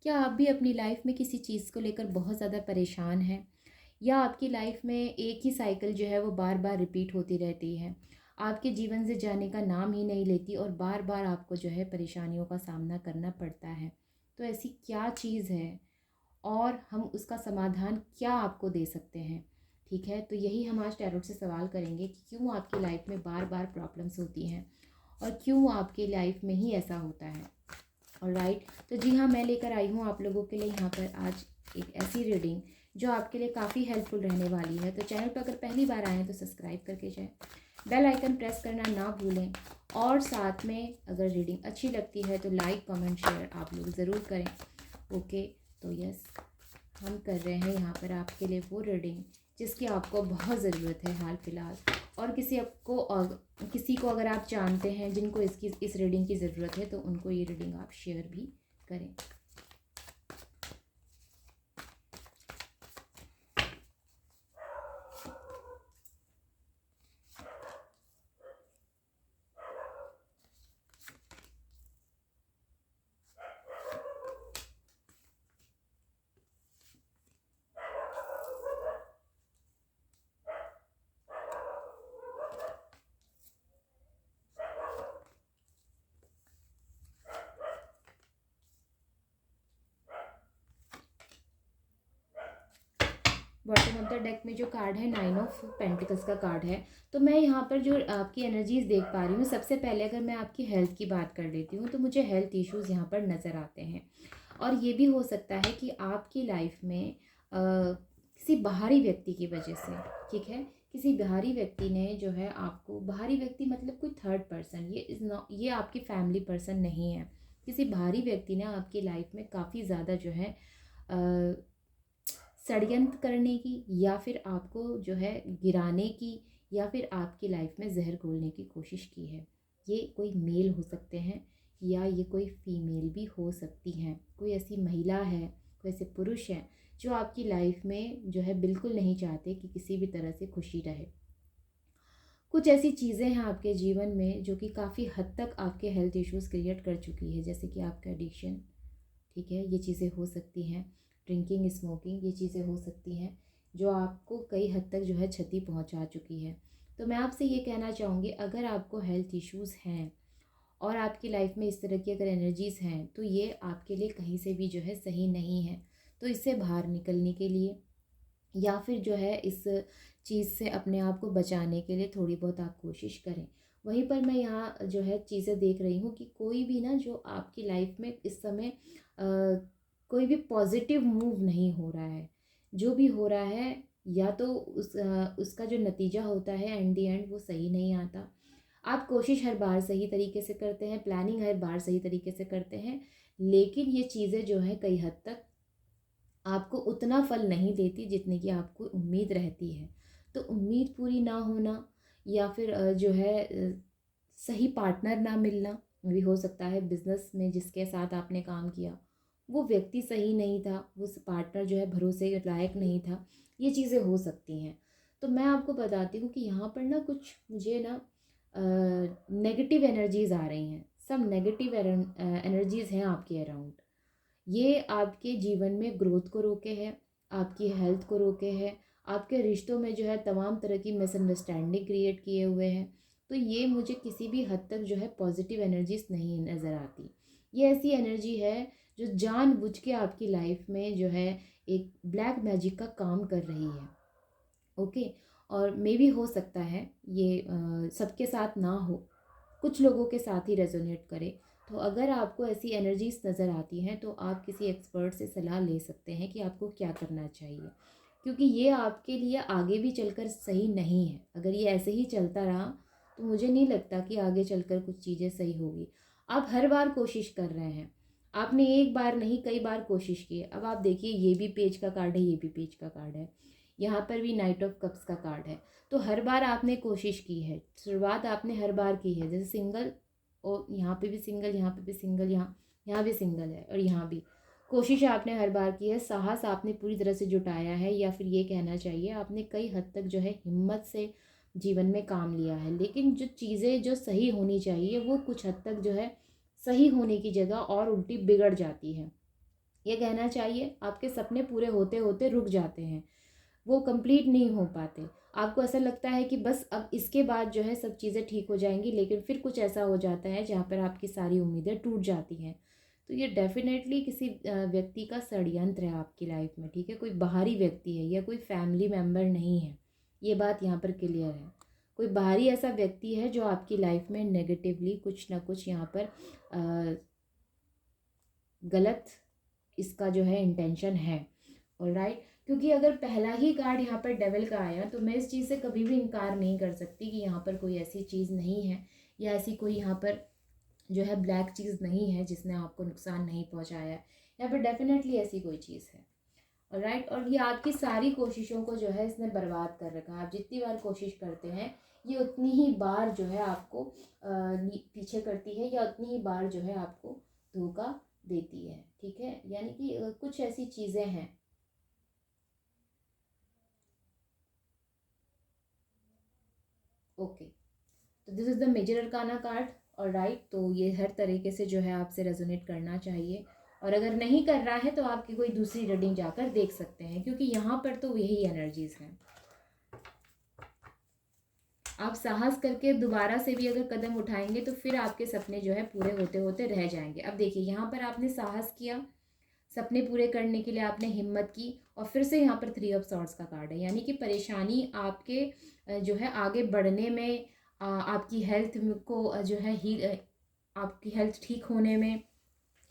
क्या आप भी अपनी लाइफ में किसी चीज़ को लेकर बहुत ज़्यादा परेशान हैं? या आपकी लाइफ में एक ही साइकिल जो है वो बार बार रिपीट होती रहती है, आपके जीवन से जाने का नाम ही नहीं लेती और बार बार आपको जो है परेशानियों का सामना करना पड़ता है? तो ऐसी क्या चीज़ है और हम उसका समाधान क्या आपको दे सकते हैं? ठीक है, तो यही हम आज टैरोट से सवाल करेंगे कि क्यों आपकी लाइफ में बार बार प्रॉब्लम्स होती हैं और क्यों आपकी लाइफ में ही ऐसा होता है। और राइट, तो जी हाँ, मैं लेकर आई हूँ आप लोगों के लिए यहाँ पर आज एक ऐसी रीडिंग जो आपके लिए काफ़ी हेल्पफुल रहने वाली है। तो चैनल पर अगर पहली बार आए हैं तो सब्सक्राइब करके जाएं, बेल आइकन प्रेस करना ना भूलें और साथ में अगर रीडिंग अच्छी लगती है तो लाइक कमेंट शेयर आप लोग ज़रूर करें। ओके, तो यस, हम कर रहे हैं यहाँ पर आपके लिए वो रीडिंग जिसकी आपको बहुत ज़रूरत है हाल फिलहाल, और किसी को अगर आप जानते हैं जिनको इस रीडिंग की ज़रूरत है तो उनको ये रीडिंग आप शेयर भी करें। बॉटम ऑफ द डेक में जो कार्ड है, 9 ऑफ पेंटिकल्स का कार्ड है। तो मैं यहाँ पर जो आपकी एनर्जीज देख पा रही हूँ, सबसे पहले अगर मैं आपकी हेल्थ की बात कर लेती हूँ तो मुझे हेल्थ इश्यूज यहाँ पर नज़र आते हैं। और ये भी हो सकता है कि आपकी लाइफ में किसी बाहरी व्यक्ति की वजह से, ठीक है, किसी बाहरी व्यक्ति ने जो है आपको, बाहरी व्यक्ति मतलब कोई थर्ड पर्सन, ये आपकी फैमिली पर्सन नहीं है। किसी बाहरी व्यक्ति ने आपकी लाइफ में काफ़ी ज़्यादा जो है षड्यंत्र करने की, या फिर आपको जो है गिराने की, या फिर आपकी लाइफ में जहर घोलने की कोशिश की है। ये कोई मेल हो सकते हैं या ये कोई फीमेल भी हो सकती हैं। कोई ऐसी महिला है, कोई ऐसे पुरुष हैं जो आपकी लाइफ में जो है बिल्कुल नहीं चाहते कि किसी भी तरह से खुशी रहे। कुछ ऐसी चीज़ें हैं आपके जीवन में जो कि काफ़ी हद तक आपके हेल्थ इश्यूज़ क्रिएट कर चुकी है, जैसे कि आपका एडिक्शन, ठीक है, ये चीज़ें हो सकती हैं। ड्रिंकिंग, स्मोकिंग, ये चीज़ें हो सकती हैं जो आपको कई हद तक जो है क्षति पहुंचा चुकी है। तो मैं आपसे ये कहना चाहूँगी, अगर आपको हेल्थ इश्यूज़ हैं और आपकी लाइफ में इस तरह की अगर एनर्जीज़ हैं तो ये आपके लिए कहीं से भी जो है सही नहीं है। तो इससे बाहर निकलने के लिए या फिर जो है इस चीज़ से अपने आप को बचाने के लिए थोड़ी बहुत आप कोशिश करें। वहीं पर मैं यहाँ जो है चीज़ें देख रही हूँ कि कोई भी ना जो आपकी लाइफ में इस समय कोई भी पॉजिटिव मूव नहीं हो रहा है। जो भी हो रहा है, या तो उसका जो नतीजा होता है एट द एंड वो सही नहीं आता। आप कोशिश हर बार सही तरीके से करते हैं, प्लानिंग हर बार सही तरीके से करते हैं, लेकिन ये चीज़ें जो हैं कई हद तक आपको उतना फल नहीं देती जितने की आपको उम्मीद रहती है। तो उम्मीद पूरी ना होना, या फिर जो है सही पार्टनर ना मिलना भी हो सकता है। बिजनेस में जिसके साथ आपने काम किया वो व्यक्ति सही नहीं था, वो पार्टनर जो है भरोसे लायक नहीं था, ये चीज़ें हो सकती हैं। तो मैं आपको बताती हूँ कि यहाँ पर ना कुछ मुझे ना नेगेटिव एनर्जीज आ रही हैं। सब नेगेटिव एनर्जीज हैं आपके अराउंड। ये आपके जीवन में ग्रोथ को रोके है, आपकी हेल्थ को रोके है, आपके रिश्तों में जो है तमाम तरह की मिसअंडरस्टैंडिंग क्रिएट किए हुए हैं। तो ये मुझे किसी भी हद तक जो है पॉजिटिव एनर्जीज नहीं नज़र आती। ये ऐसी एनर्जी है जो जानबूझ के आपकी लाइफ में जो है एक ब्लैक मैजिक का काम कर रही है। ओके, और मे भी हो सकता है ये सबके साथ ना हो, कुछ लोगों के साथ ही रेजोनेट करे। तो अगर आपको ऐसी एनर्जीज नज़र आती हैं तो आप किसी एक्सपर्ट से सलाह ले सकते हैं कि आपको क्या करना चाहिए, क्योंकि ये आपके लिए आगे भी चलकर सही नहीं है। अगर ये ऐसे ही चलता रहा तो मुझे नहीं लगता कि आगे चलकर कुछ चीज़ें सही होगी। आप हर बार कोशिश कर रहे हैं, आपने एक बार नहीं कई बार कोशिश की है। अब आप देखिए, ये भी पेज का कार्ड है, ये भी पेज का कार्ड है, यहाँ पर भी नाइट ऑफ कप्स का कार्ड है। तो हर बार आपने कोशिश की है, शुरुआत आपने हर बार की है। जैसे सिंगल, और यहाँ पे भी सिंगल, यहाँ पे भी सिंगल, यहाँ भी सिंगल है, और यहाँ भी कोशिश आपने हर बार की है। साहस आपने पूरी तरह से जुटाया है, या फिर ये कहना चाहिए आपने कई हद तक जो है हिम्मत से जीवन में काम लिया है। लेकिन जो चीज़ें जो सही होनी चाहिए वो कुछ हद तक जो है सही होने की जगह और उल्टी बिगड़ जाती है। ये कहना चाहिए आपके सपने पूरे होते होते रुक जाते हैं, वो कंप्लीट नहीं हो पाते। आपको ऐसा लगता है कि बस अब इसके बाद जो है सब चीज़ें ठीक हो जाएंगी, लेकिन फिर कुछ ऐसा हो जाता है जहाँ पर आपकी सारी उम्मीदें टूट जाती हैं। तो ये डेफिनेटली किसी व्यक्ति का षड्यंत्र है आपकी लाइफ में, ठीक है। कोई बाहरी व्यक्ति है या कोई फैमिली मेम्बर नहीं है, ये बात यहाँ पर क्लियर है। कोई बाहरी ऐसा व्यक्ति है जो आपकी लाइफ में नेगेटिवली कुछ ना कुछ यहाँ पर गलत इसका जो है इंटेंशन है। ऑलराइट, क्योंकि अगर पहला ही कार्ड यहाँ पर डेविल का आया तो मैं इस चीज़ से कभी भी इनकार नहीं कर सकती कि यहाँ पर कोई ऐसी चीज़ नहीं है या ऐसी कोई यहाँ पर जो है ब्लैक चीज़ नहीं है जिसने आपको नुकसान नहीं पहुँचाया है। यहाँ पर डेफिनेटली ऐसी कोई चीज़ है। ऑलराइट, और ये आपकी सारी कोशिशों को जो है इसने बर्बाद कर रखा है। आप जितनी बार कोशिश करते हैं ये उतनी ही बार जो है आपको पीछे करती है या उतनी ही बार जो है आपको धोखा देती है, ठीक है। यानी कि कुछ ऐसी चीज़ें हैं। ओके, तो this is the major arcana card. और राइट, तो ये हर तरीके से जो है आपसे रेजोनेट करना चाहिए, और अगर नहीं कर रहा है तो आपकी कोई दूसरी रीडिंग जाकर देख सकते हैं, क्योंकि यहाँ पर तो यही एनर्जीज हैं। आप साहस करके दोबारा से भी अगर कदम उठाएंगे तो फिर आपके सपने जो है पूरे होते होते रह जाएंगे। अब देखिए, यहाँ पर आपने साहस किया, सपने पूरे करने के लिए आपने हिम्मत की, और फिर से यहाँ पर 3 ऑफ सॉर्ड्स का कार्ड है। यानी कि परेशानी आपके जो है आगे बढ़ने में, आपकी हेल्थ को जो है आपकी हेल्थ ठीक होने में,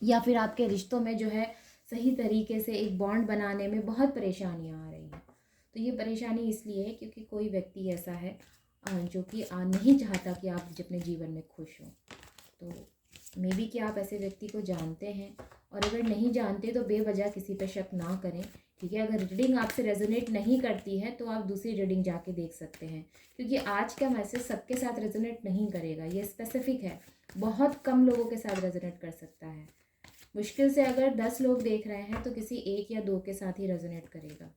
या फिर आपके रिश्तों में जो है सही तरीके से एक बॉन्ड बनाने में बहुत परेशानियाँ आ रही हैं। तो ये परेशानी इसलिए है क्योंकि कोई व्यक्ति ऐसा है जो कि नहीं चाहता कि आप अपने जीवन में खुश हों। तो मे बी कि आप ऐसे व्यक्ति को जानते हैं, और अगर नहीं जानते तो बेवजह किसी पर शक ना करें, ठीक है। अगर रीडिंग आपसे रेजोनेट नहीं करती है तो आप दूसरी रीडिंग जाके देख सकते हैं, क्योंकि आज का मैसेज सबके साथ रेजोनेट नहीं करेगा। ये स्पेसिफिक है, बहुत कम लोगों के साथ रेजोनेट कर सकता है। मुश्किल से अगर 10 लोग देख रहे हैं तो किसी 1 या 2 के साथ ही रेजोनेट करेगा।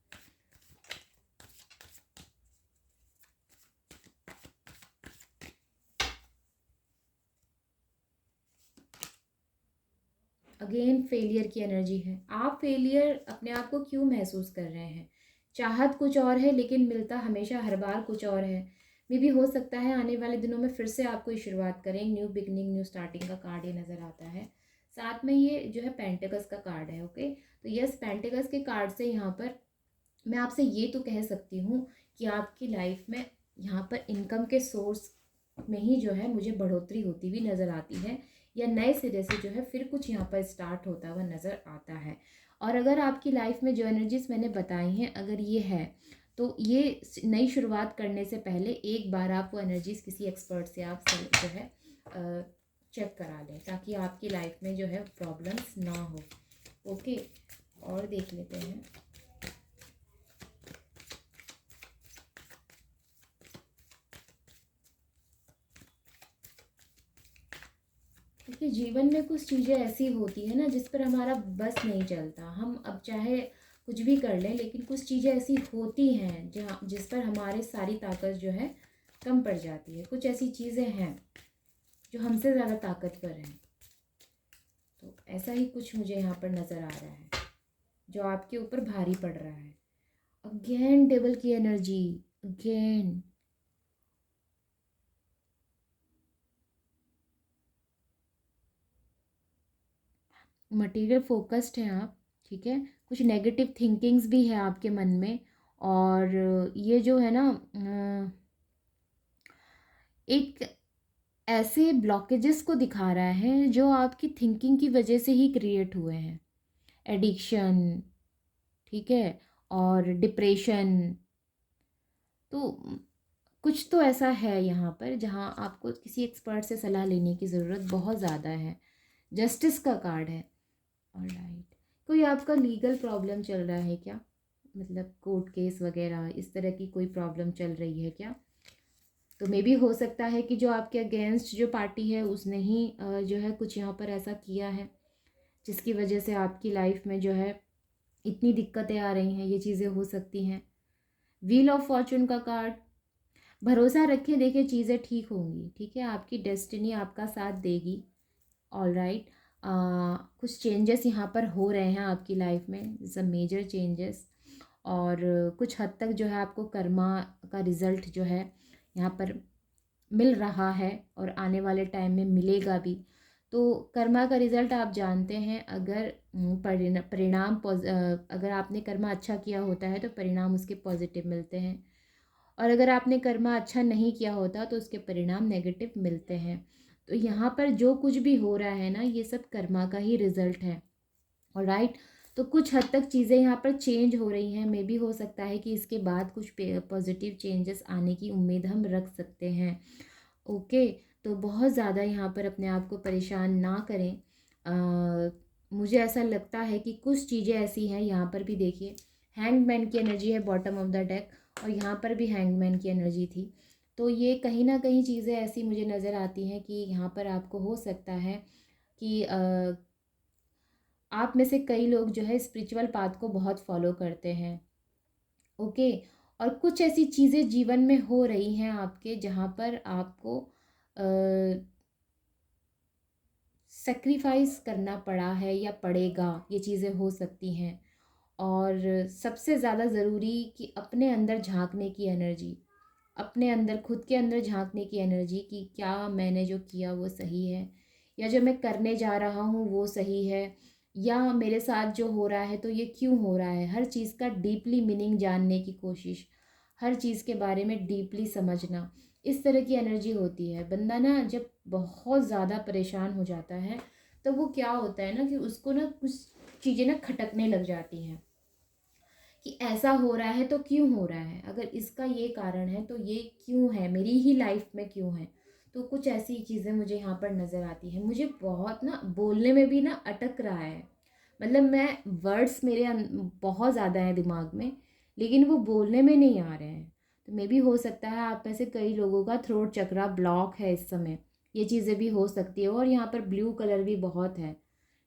अगेन फेलियर की एनर्जी है। आप फेलियर अपने आप को क्यों महसूस कर रहे हैं? चाहत कुछ और है लेकिन मिलता हमेशा हर बार कुछ और है। मे भी हो सकता है आने वाले दिनों में फिर से आप कोई शुरुआत करें, न्यू बिगनिंग, न्यू स्टार्टिंग का कार्ड ये नज़र आता है। साथ में ये जो है पेंटिकल्स का कार्ड है। ओके, तो यस, पेंटिकल्स के कार्ड से यहाँ पर मैं आपसे ये तो कह सकती हूँ कि आपकी लाइफ में यहाँ पर इनकम के सोर्स में ही जो है मुझे बढ़ोतरी होती हुई नज़र आती है, या नए सिरे से जो है फिर कुछ यहाँ पर स्टार्ट होता हुआ नज़र आता है। और अगर आपकी लाइफ में जो एनर्जीज मैंने बताई हैं अगर ये है, तो ये नई शुरुआत करने से पहले एक बार आप वो एनर्जीज किसी एक्सपर्ट से आप जो है चेक करा लें, ताकि आपकी लाइफ में जो है प्रॉब्लम्स ना हो। ओके, और देख लेते हैं। देखिए, जीवन में कुछ चीज़ें ऐसी होती है ना जिस पर हमारा बस नहीं चलता। हम अब चाहे कुछ भी कर लें, लेकिन कुछ चीज़ें ऐसी होती हैं जहाँ जिस पर हमारी सारी ताकत जो है कम पड़ जाती है। कुछ ऐसी चीज़ें हैं जो हमसे ज़्यादा ताकतवर हैं। तो ऐसा ही कुछ मुझे यहाँ पर नज़र आ रहा है जो आपके ऊपर भारी पड़ रहा है। अगेन डेविल की एनर्जी, अगेन। मटेरियल फोकस्ड हैं आप, ठीक है। कुछ नेगेटिव थिंकिंग्स भी है आपके मन में, और ये जो है ना एक ऐसे ब्लॉकेजेस को दिखा रहा है जो आपकी थिंकिंग की वजह से ही क्रिएट हुए हैं। एडिक्शन, ठीक है, और डिप्रेशन। तो कुछ तो ऐसा है यहाँ पर जहाँ आपको किसी एक्सपर्ट से सलाह लेने की ज़रूरत बहुत ज़्यादा है। जस्टिस का कार्ड है। ऑलराइट, कोई आपका लीगल प्रॉब्लम चल रहा है क्या? मतलब कोर्ट केस वगैरह इस तरह की कोई प्रॉब्लम चल रही है क्या? तो मे बी हो सकता है कि जो आपके अगेंस्ट जो पार्टी है उसने ही जो है कुछ यहाँ पर ऐसा किया है जिसकी वजह से आपकी लाइफ में जो है इतनी दिक्कतें आ रही हैं। ये चीज़ें हो सकती हैं। व्हील ऑफ फॉर्चून का कार्ड, भरोसा रखें, देखिए चीज़ें ठीक होंगी, ठीक है। आपकी डेस्टिनी आपका साथ देगी। ऑलराइट, कुछ चेंजेस यहाँ पर हो रहे हैं आपकी लाइफ में, सम मेजर चेंजेस। और कुछ हद तक जो है आपको कर्मा का रिज़ल्ट जो है यहाँ पर मिल रहा है और आने वाले टाइम में मिलेगा भी। तो कर्मा का रिज़ल्ट आप जानते हैं, अगर अगर आपने कर्मा अच्छा किया होता है तो परिणाम उसके पॉजिटिव मिलते हैं, और अगर आपने कर्मा अच्छा नहीं किया होता तो उसके परिणाम नेगेटिव मिलते हैं। तो यहाँ पर जो कुछ भी हो रहा है ना, ये सब कर्मा का ही रिजल्ट है। और राइट, तो कुछ हद तक चीज़ें यहाँ पर चेंज हो रही हैं, मे भी हो सकता है कि इसके बाद कुछ पॉजिटिव चेंजेस आने की उम्मीद हम रख सकते हैं। ओके, तो बहुत ज़्यादा यहाँ पर अपने आप को परेशान ना करें। मुझे ऐसा लगता है कि कुछ चीज़ें ऐसी हैं, यहाँ पर भी देखिए हैंगमैन की एनर्जी है बॉटम ऑफ द डेक, और यहाँ पर भी हैंगमैन की एनर्जी थी। तो ये कहीं ना कहीं चीज़ें ऐसी मुझे नज़र आती हैं कि यहाँ पर आपको हो सकता है कि आप में से कई लोग जो है स्पिरिचुअल पाथ को बहुत फॉलो करते हैं। ओके, और कुछ ऐसी चीज़ें जीवन में हो रही हैं आपके, जहाँ पर आपको सेक्रीफाइस करना पड़ा है या पड़ेगा, ये चीज़ें हो सकती हैं। और सबसे ज़्यादा ज़रूरी कि अपने अंदर झांकने की एनर्जी, अपने अंदर खुद के अंदर झांकने की एनर्जी कि क्या मैंने जो किया वो सही है, या जो मैं करने जा रहा हूँ वो सही है, या मेरे साथ जो हो रहा है तो ये क्यों हो रहा है। हर चीज़ का डीपली मीनिंग जानने की कोशिश, हर चीज़ के बारे में डीपली समझना, इस तरह की एनर्जी होती है। बंदा ना जब बहुत ज़्यादा परेशान हो जाता है तो वो क्या होता है ना कि उसको ना कुछ चीज़ें ना खटकने लग जाती हैं कि ऐसा हो रहा है तो क्यों हो रहा है, अगर इसका ये कारण है तो ये क्यों है, मेरी ही लाइफ में क्यों है। तो कुछ ऐसी चीज़ें मुझे यहाँ पर नज़र आती है। मुझे बहुत ना बोलने में भी ना अटक रहा है, मतलब मैं वर्ड्स मेरे बहुत ज़्यादा हैं दिमाग में, लेकिन वो बोलने में नहीं आ रहे हैं। तो मे भी हो सकता है आप में से कई लोगों का थ्रोट चक्रा ब्लॉक है इस समय, ये चीज़ें भी हो सकती है। और यहाँ पर ब्लू कलर भी बहुत है,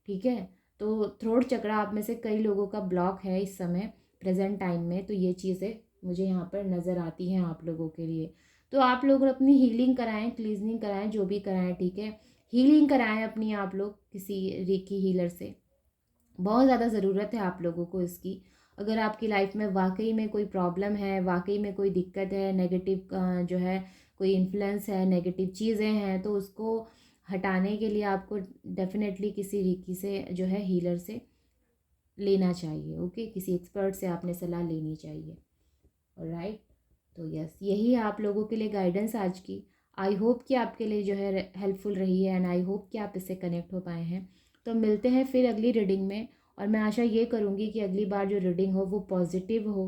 ठीक है। तो थ्रोट चक्रा आप में से कई लोगों का ब्लॉक है इस समय प्रेजेंट टाइम में, तो ये चीज़ें मुझे यहाँ पर नज़र आती हैं आप लोगों के लिए। तो आप लोग अपनी हीलिंग कराएं, क्लीजनिंग कराएं, जो भी कराएं, ठीक है। हीलिंग कराएं अपनी आप लोग किसी रेकी हीलर से, बहुत ज़्यादा ज़रूरत है आप लोगों को इसकी। अगर आपकी लाइफ में वाकई में कोई प्रॉब्लम है, वाकई में कोई दिक्कत है, नेगेटिव जो है कोई इन्फ्लुएंस है, नेगेटिव चीज़ें हैं, तो उसको हटाने के लिए आपको डेफिनेटली किसी रीकी से जो है हीलर से लेना चाहिए। ओके, किसी एक्सपर्ट से आपने सलाह लेनी चाहिए। राइट, तो यस, यही है आप लोगों के लिए गाइडेंस आज की। आई होप कि आपके लिए जो है हेल्पफुल रही है, एंड आई होप कि आप इससे कनेक्ट हो पाए हैं। तो मिलते हैं फिर अगली रीडिंग में, और मैं आशा ये करूँगी कि अगली बार जो रीडिंग हो वो पॉजिटिव हो।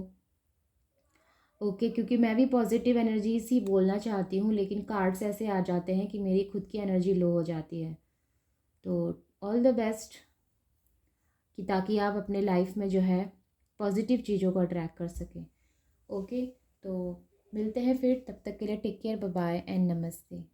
ओके, क्योंकि मैं भी पॉजिटिव एनर्जीज ही बोलना चाहती हूँ, लेकिन कार्ड्स ऐसे आ जाते हैं कि मेरी खुद की एनर्जी लो हो जाती है। तो ऑल द बेस्ट, कि ताकि आप अपने लाइफ में जो है पॉजिटिव चीज़ों को अट्रैक्ट कर सकें। ओके, तो मिलते हैं फिर, तब तक के लिए take care, bye bye and नमस्ते।